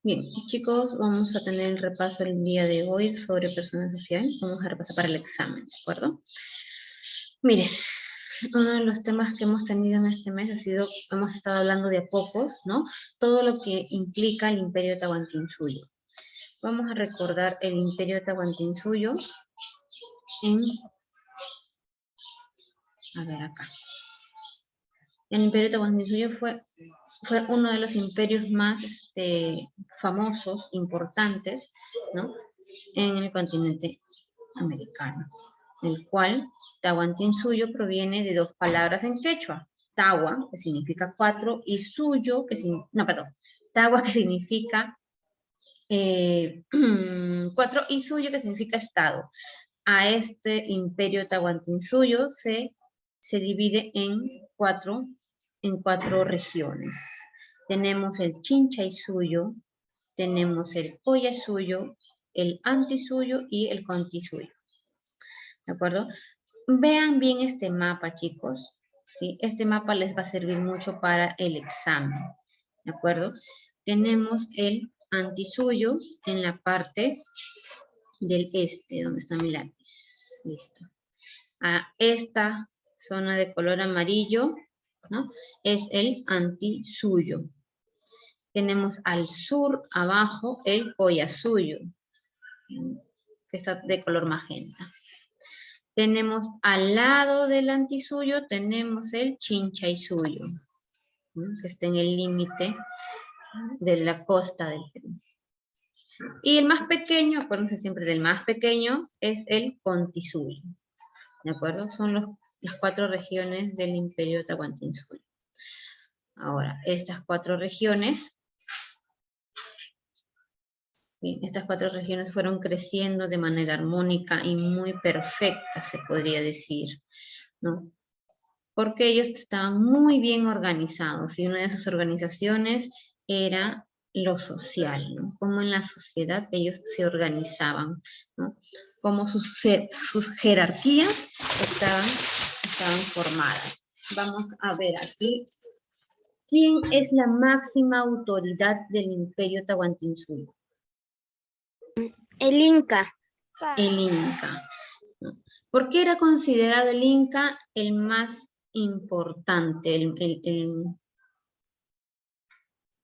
Bien, chicos, vamos a tener el repaso el día de hoy sobre personal social. Vamos a repasar para el examen, ¿de acuerdo? Miren, uno de los temas que hemos tenido en este mes ha sido, hemos estado hablando de a pocos, ¿no? Todo lo que implica el Imperio Tahuantinsuyo. Vamos a recordar el Imperio Tahuantinsuyo a ver acá. El Imperio Tahuantinsuyo fue uno de los imperios más famosos, importantes, ¿no? En el continente americano, el cual Tahuantinsuyo proviene de dos palabras en quechua, Tawa, que significa cuatro, y suyo, Tawa, que significa cuatro, y suyo, que significa estado. A este imperio Tahuantinsuyo se divide en cuatro regiones. Tenemos el Chinchaysuyo, tenemos el Collasuyo, el Antisuyo y el Contisuyo. ¿De acuerdo? Vean bien este mapa, chicos. ¿Sí? Este mapa les va a servir mucho para el examen. ¿De acuerdo? Tenemos el Antisuyo en la parte del este, donde está mi lápiz. Listo. A esta zona de color amarillo, ¿no? Es el Antisuyo. Tenemos al sur, abajo, el Collasuyo, que está de color magenta. Tenemos al lado del Antisuyo, tenemos el Chinchaysuyo, ¿no? Que está en el límite de la costa del Perú. Y el más pequeño, acuérdense siempre del más pequeño, es el Contisuyo. ¿De acuerdo? Son las cuatro regiones del Imperio Tahuantinsuyo. Ahora, estas cuatro regiones fueron creciendo de manera armónica y muy perfecta, se podría decir, ¿no? Porque ellos estaban muy bien organizados y una de sus organizaciones era lo social, ¿no? Cómo en la sociedad ellos se organizaban, ¿no? Cómo sus jerarquías estaban formadas. Vamos a ver aquí. ¿Quién es la máxima autoridad del Imperio Tahuantinsuyo? El Inca. El Inca. ¿Por qué era considerado el Inca el más importante,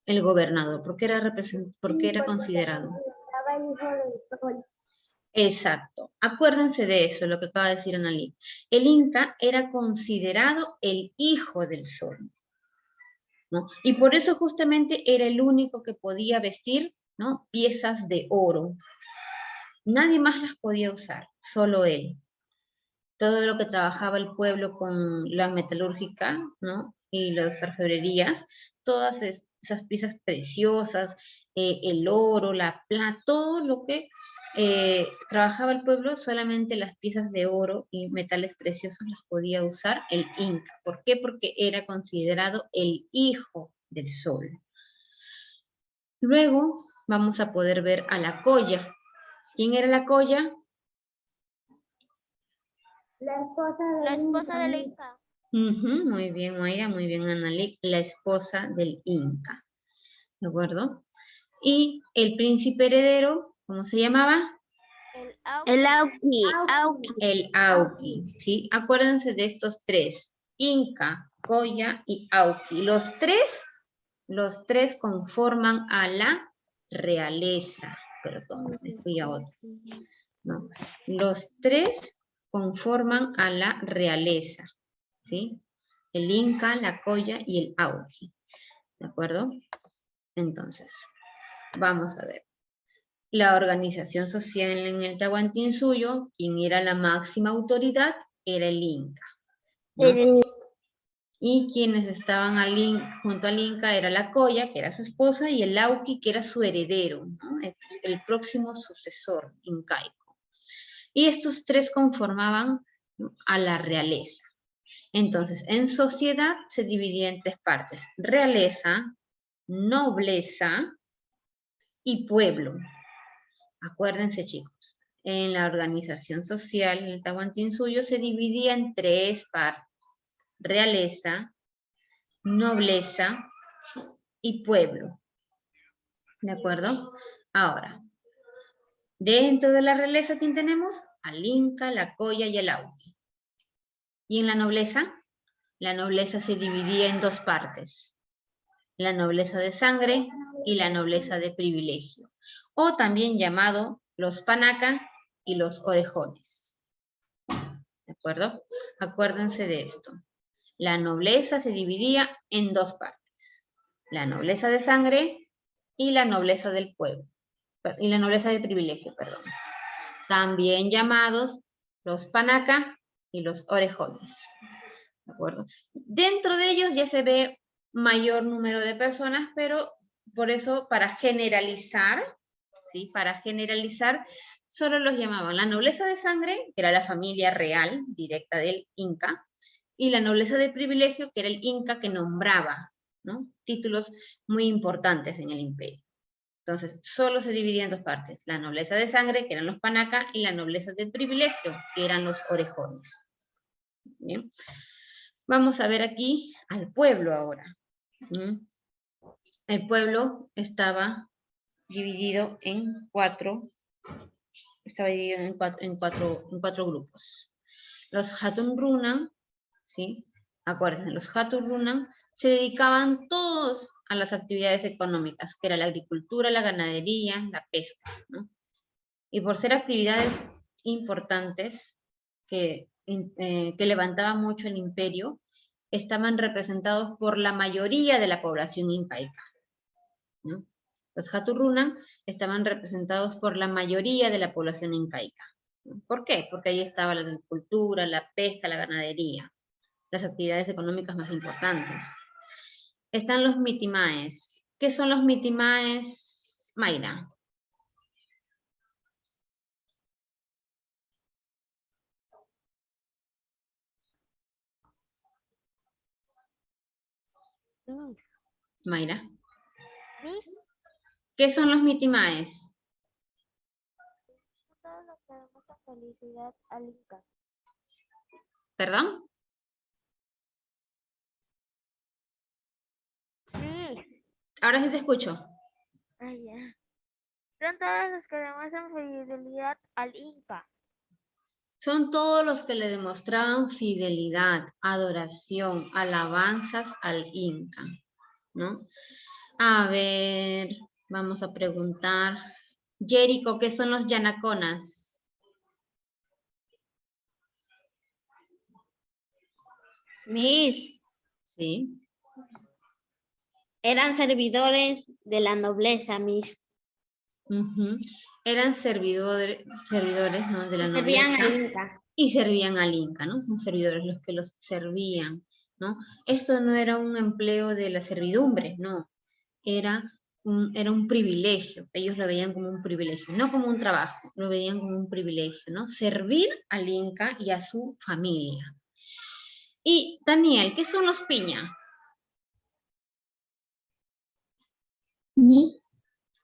el gobernador? ¿Por qué era considerado? Exacto. Acuérdense de eso, lo que acaba de decir Analí. El Inca era considerado el hijo del sol, ¿no? Y por eso justamente era el único que podía vestir, ¿no? Piezas de oro. Nadie más las podía usar, solo él. Todo lo que trabajaba el pueblo con la metalúrgica, ¿no? Y las orfebrerías, todas esas piezas preciosas, el oro, la plata, todo lo que trabajaba el pueblo, solamente las piezas de oro y metales preciosos las podía usar el Inca. ¿Por qué? Porque era considerado el hijo del sol. Luego vamos a poder ver a la Colla. ¿Quién era la Colla? La esposa del Inca. Muy bien, Mayra, muy bien, Analik, la esposa del Inca. ¿De acuerdo? Y el príncipe heredero, ¿cómo se llamaba? El Auqui. El Auqui, ¿sí? Acuérdense de estos tres, Inca, Colla y Auqui. Los tres conforman a la realeza. Perdón, me fui a otro. No. Los tres conforman a la realeza, ¿sí? El Inca, la Colla y el Auqui. ¿De acuerdo? Entonces, vamos a ver. La organización social en el Tahuantinsuyo, quien era la máxima autoridad, era el Inca, ¿no? Y quienes estaban junto al Inca era la Colla, que era su esposa, y el Auqui, que era su heredero, ¿no? El próximo sucesor incaico. Y estos tres conformaban, ¿no?, a la realeza. Entonces, en sociedad se dividía en tres partes: realeza, nobleza y pueblo. Acuérdense, chicos, en la organización social, en el Tahuantinsuyo, se dividía en tres partes: realeza, nobleza y pueblo. ¿De acuerdo? Ahora, dentro de la realeza, ¿quién tenemos? Al Inca, la Colla y el Auqui. ¿Y en la nobleza? La nobleza se dividía en dos partes. La nobleza de sangre y la nobleza de privilegio. O también llamado los panaca y los orejones. ¿De acuerdo? Acuérdense de esto. La nobleza se dividía en dos partes. La nobleza de sangre y la nobleza del pueblo. Y la nobleza de privilegio, perdón. También llamados los panaca y los orejones. ¿De acuerdo? Dentro de ellos ya se ve mayor número de personas, pero por eso, para generalizar, ¿sí? Para generalizar, solo los llamaban la nobleza de sangre, que era la familia real, directa del Inca, y la nobleza de privilegio, que era el Inca que nombraba, ¿no? Títulos muy importantes en el imperio. Entonces, solo se dividía en dos partes, la nobleza de sangre, que eran los panaca, y la nobleza de privilegio, que eran los orejones. ¿Bien? Vamos a ver aquí al pueblo ahora. El pueblo estaba dividido en cuatro grupos. Los Hatunrunan, ¿sí? Acuérdense, los Hatunrunan se dedicaban todos a las actividades económicas, que era la agricultura, la ganadería, la pesca, ¿no? Y por ser actividades importantes que levantaban mucho el imperio, estaban representados por la mayoría de la población incaica, ¿no? Los Haturrunan estaban representados por la mayoría de la población incaica. ¿Por qué? Porque ahí estaba la agricultura, la pesca, la ganadería, las actividades económicas más importantes. Están los mitimaes. ¿Qué son los mitimaes, Mayra? Mayra. ¿Qué son los mitimaes? Todos los que demuestran felicidad al Inca. ¿Perdón? Sí. Ahora sí te escucho. Ya. Son todos los que demuestran fidelidad al Inca. Son todos los que le demostraban fidelidad, adoración, alabanzas al Inca, ¿no? A ver, vamos a preguntar. Jerico, ¿qué son los yanaconas? Miss, Sí. eran servidores de la nobleza, Miss. Eran servidores, ¿no? De la Servían nobleza. al Inca. Y servían al Inca, ¿no? Son servidores los que los servían, ¿no? Esto no era un empleo de la servidumbre, no. Era un privilegio. Ellos lo veían como un privilegio, no como un trabajo, lo veían como un privilegio, ¿no? Servir al Inca y a su familia. Y, Daniel, ¿qué son los piña?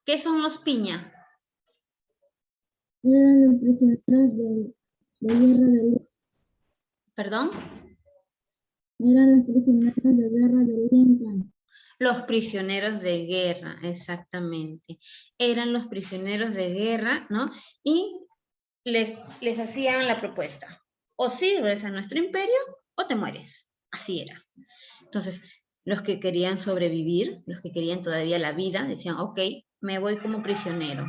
¿Qué son los piña? Eran los prisioneros de guerra del ¿Perdón? Eran los prisioneros de guerra del Inca. Los prisioneros de guerra, exactamente. Eran los prisioneros de guerra, ¿no? Y les hacían la propuesta. O sirves a nuestro imperio o te mueres. Así era. Entonces, los que querían sobrevivir, los que querían todavía la vida, decían, ok, me voy como prisionero,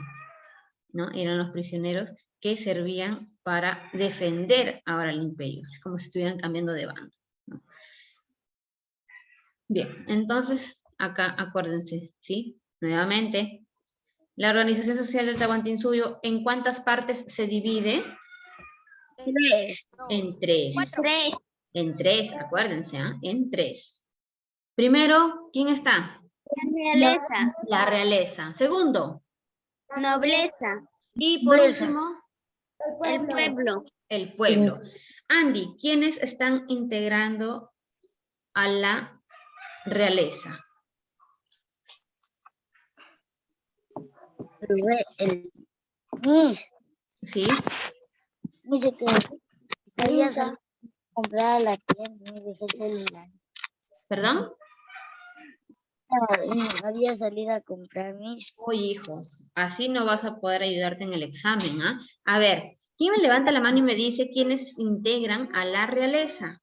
¿no? Eran los prisioneros que servían para defender ahora el imperio. Es como si estuvieran cambiando de bando, ¿no? Bien, entonces, acá acuérdense, ¿sí? Nuevamente, la organización social del Tahuantinsuyo, ¿en cuántas partes se divide? Tres. En tres. Tres. En tres, acuérdense, ¿ah? En tres. Primero, ¿quién está? Realeza. La realeza. Segundo. Nobleza. Y por último, El pueblo. el pueblo. Andy, ¿quiénes están integrando a la realeza? ¿Sí? Dice que quería comprar la tienda de celular. ¿Perdón? Había salido a comprar mis. Oye, hijo, así no vas a poder ayudarte en el examen, ¿ah? A ver, ¿quién me levanta la mano y me dice quiénes integran a la realeza?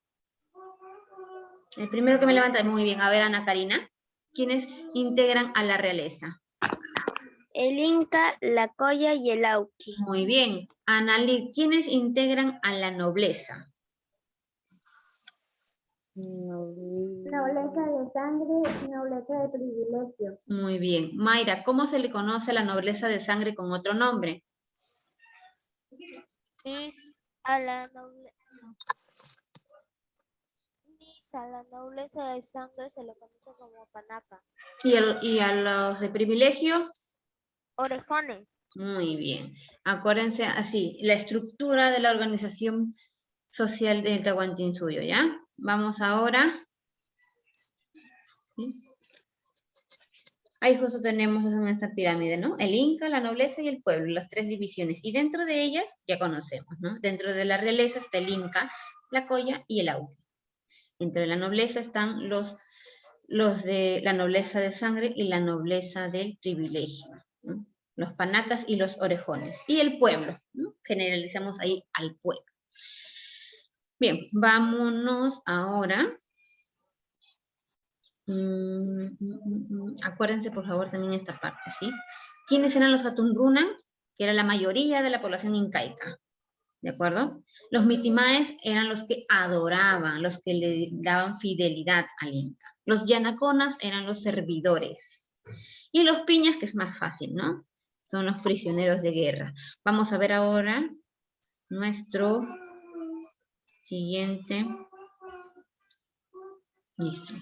El primero que me levanta, muy bien. A ver, Ana Karina, ¿quiénes integran a la realeza? El Inca, la Colla y el Auqui. Muy bien. Analí, ¿quiénes integran a la nobleza? Nobleza de sangre y nobleza de privilegio. Muy bien. Mayra, ¿cómo se le conoce a la nobleza de sangre con otro nombre? A la nobleza de sangre se le conoce como panapa. ¿Y a los de privilegio? Orejones. Muy bien. Acuérdense así, la estructura de la organización social del Tahuantinsuyo, ¿ya? Vamos ahora. ¿Sí? Ahí justo tenemos en esta pirámide, ¿no? El Inca, la nobleza y el pueblo, las tres divisiones. Y dentro de ellas, ya conocemos, ¿no? Dentro de la realeza está el Inca, la Colla y el Auqui. Dentro de la nobleza están los de la nobleza de sangre y la nobleza del privilegio, ¿no? Los panacas y los orejones. Y el pueblo, ¿no? Generalizamos ahí al pueblo. Bien, vámonos ahora. Acuérdense, por favor, también esta parte, ¿sí? ¿Quiénes eran los Atunruna? Que era la mayoría de la población incaica, ¿de acuerdo? Los Mitimaes eran los que adoraban, los que le daban fidelidad al Inca. Los Yanaconas eran los servidores. Y los Piñas, que es más fácil, ¿no? Son los prisioneros de guerra. Vamos a ver ahora nuestro siguiente. Listo.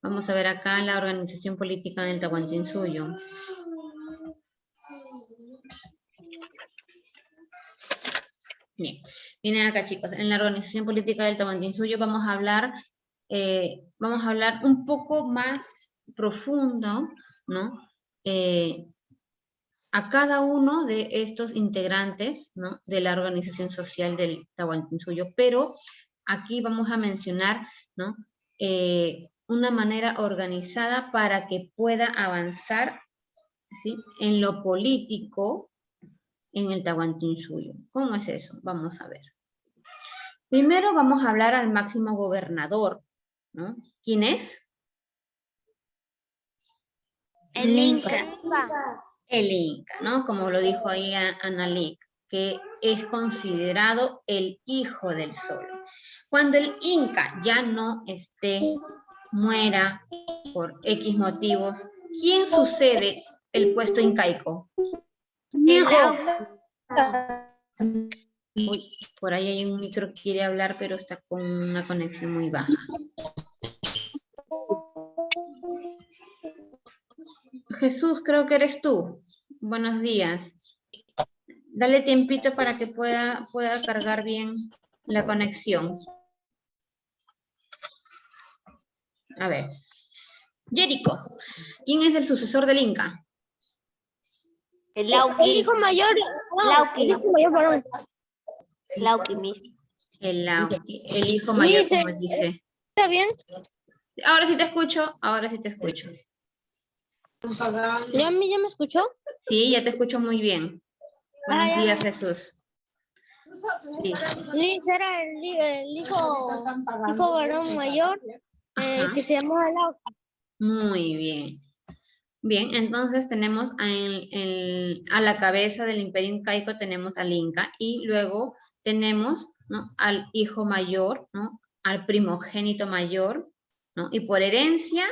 Vamos a ver acá la organización política del Tahuantinsuyo. Bien, miren acá, chicos, en la organización política del Tahuantinsuyo vamos a hablar un poco más profundo, ¿no? A cada uno de estos integrantes, ¿no? De la organización social del Tahuantinsuyo, pero aquí vamos a mencionar, ¿no? Una manera organizada para que pueda avanzar, ¿sí? En lo político en el Tahuantinsuyo. ¿Cómo es eso? Vamos a ver. Primero vamos a hablar al máximo gobernador, ¿no? ¿Quién es? El Inca. El Inca, ¿no? Como lo dijo ahí Analik, que es considerado el hijo del sol. Cuando el Inca ya no muera por X motivos, ¿quién sucede el puesto incaico? Uy, por ahí hay un micro que quiere hablar, pero está con una conexión muy baja. Jesús, creo que eres tú. Buenos días. Dale tiempito para que pueda cargar bien la conexión. A ver. Jerico, ¿quién es el sucesor del Inca? El hijo mayor. El hijo mayor varón. El hijo mayor, como dice. ¿Está bien? Ahora sí te escucho, ahora sí te escucho. ¿Ya me escuchó? Sí, ya te escucho muy bien. Buenos días, Jesús. Luis era el hijo varón mayor que se llamó Alao. Muy bien. Bien, entonces tenemos a la cabeza del imperio incaico tenemos al Inca y luego tenemos, ¿no? Al hijo mayor, ¿no? Al primogénito mayor, ¿no? Y por herencia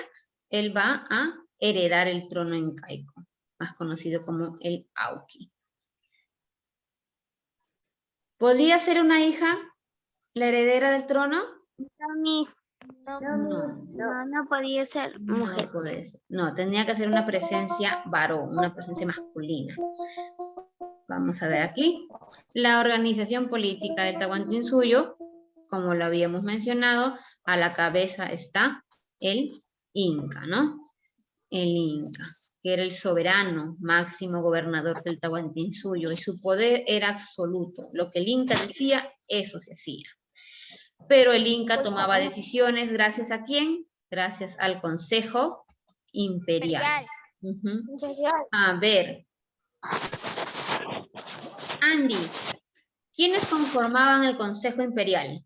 él va a heredar el trono incaico, más conocido como el Auqui. ¿Podría ser una hija la heredera del trono? No podía ser mujer. No, tenía que ser una presencia varón, una presencia masculina. Vamos a ver aquí. La organización política del Tahuantinsuyo, como lo habíamos mencionado, a la cabeza está el Inca, ¿no? El Inca, que era el soberano máximo gobernador del Tahuantinsuyo, y su poder era absoluto. Lo que el Inca decía, eso se hacía. Pero el Inca tomaba decisiones, ¿gracias a quién? Gracias al Consejo imperial. Ujú. Imperial. A ver. Andy, ¿quiénes conformaban el Consejo Imperial?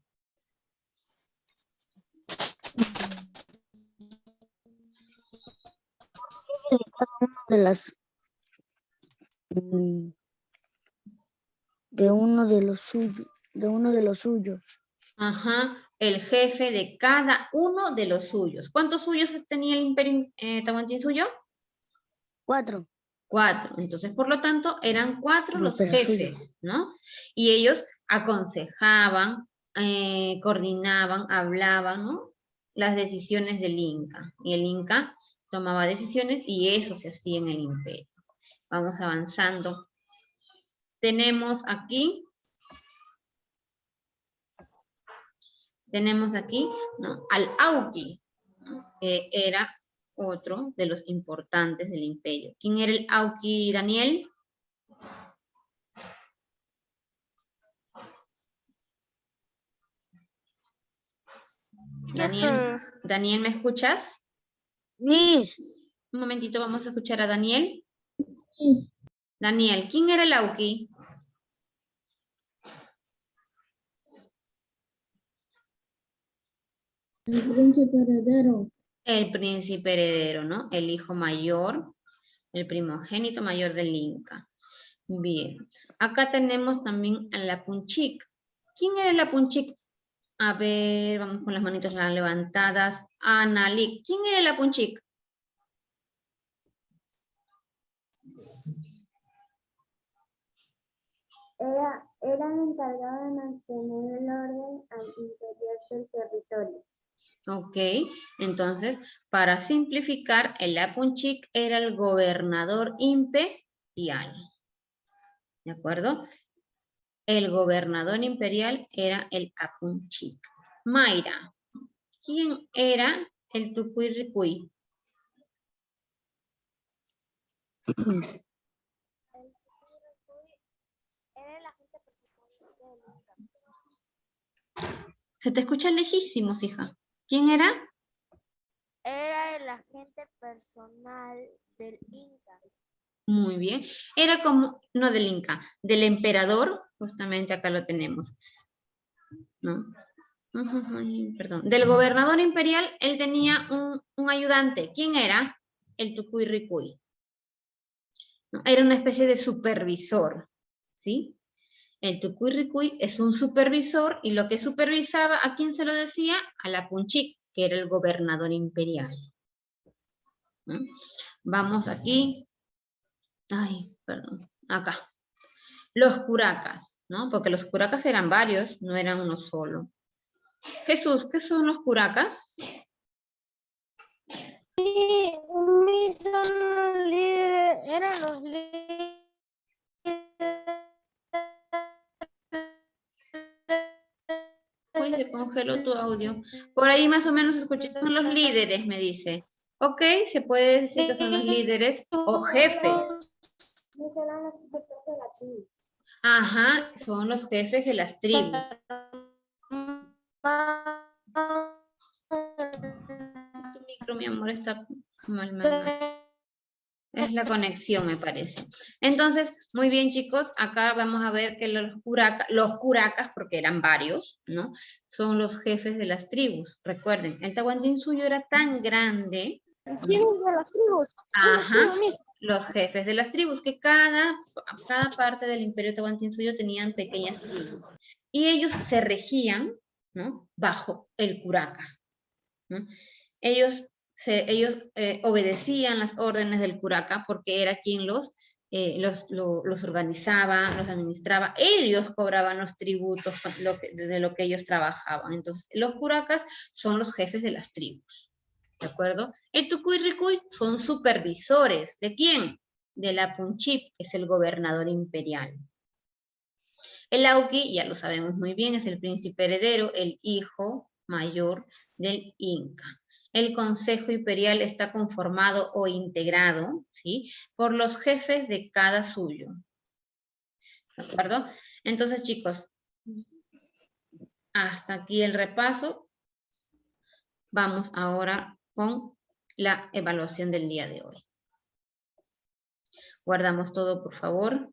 De las de uno de los suyos. Ajá, el jefe de cada uno de los suyos. ¿Cuántos suyos tenía el imperio Tahuantinsuyo? 4. 4. Entonces, por lo tanto, eran 4 No, los pero jefes, ¿no? Y ellos aconsejaban, coordinaban, hablaban, ¿no? Las decisiones del Inca. Y el Inca tomaba decisiones y eso se hacía en el imperio. Vamos avanzando. Tenemos aquí, ¿no? Al Auqui, ¿no? Que era otro de los importantes del imperio. ¿Quién era el Auqui, Daniel? Daniel, ¿me escuchas? Miss, Un momentito, vamos a escuchar a Daniel. Sí. Daniel, ¿quién era el Auqui? El príncipe heredero. El príncipe heredero, ¿no? El hijo mayor, el primogénito mayor del Inca. Bien. Acá tenemos también a la Punchic. ¿Quién era la Punchic? A ver, vamos con las manitos levantadas. Analik. ¿Quién era la Punchic? Era el encargado de mantener el orden al interior del territorio. Ok, entonces, para simplificar, el Apunchic era el gobernador imperial. ¿De acuerdo? El gobernador imperial era el Apunchic. Mayra, ¿quién era el Tucuy-Ricuy? Era la gente personal del Inca. Se te escucha lejísimos, hija. ¿Quién era? Era el agente personal del Inca. Muy bien. Era como, no del Inca, del emperador, justamente acá lo tenemos. ¿No? Perdón. Del gobernador imperial, él tenía un ayudante. ¿Quién era? El Tucuy-Ricuy. ¿No? Era una especie de supervisor, ¿sí? El Tucuy-Ricuy es un supervisor y lo que supervisaba, ¿a quién se lo decía? A la Punchic, que era el gobernador imperial. ¿No? Vamos aquí. Ay, perdón. Acá. Los curacas, ¿no? Porque los curacas eran varios, no eran uno solo. Jesús, ¿qué son los curacas? Son los líderes, eran los líderes. Uy, se congeló tu audio. Por ahí más o menos escuché, son los líderes, me dice. Ok, se puede decir que son los líderes o jefes. Ajá, son los jefes de las tribus. Tu micro, mi amor, está mal. Es la conexión, me parece. Entonces, muy bien, chicos, acá vamos a ver que los curacas, porque eran varios, ¿no? Son los jefes de las tribus. Recuerden, el Tahuantinsuyo era tan grande. Los jefes de las tribus. Ajá, los jefes de las tribus, que cada parte del imperio Tahuantinsuyo tenían pequeñas tribus. Y ellos se regían, ¿no? Bajo el curaca, ¿no? Ellos obedecían las órdenes del curaca porque era quien los organizaba, los administraba. Ellos cobraban los tributos de lo que ellos trabajaban. Entonces, los curacas son los jefes de las tribus. ¿De acuerdo? El Tucuy-Ricuy son supervisores. ¿De quién? De la Punchip, que es el gobernador imperial. El Auqui, ya lo sabemos muy bien, es el príncipe heredero, el hijo mayor del Inca. El Consejo Imperial está conformado o integrado, ¿sí?, por los jefes de cada suyo. ¿De acuerdo? Entonces, chicos, hasta aquí el repaso. Vamos ahora con la evaluación del día de hoy. Guardamos todo, por favor.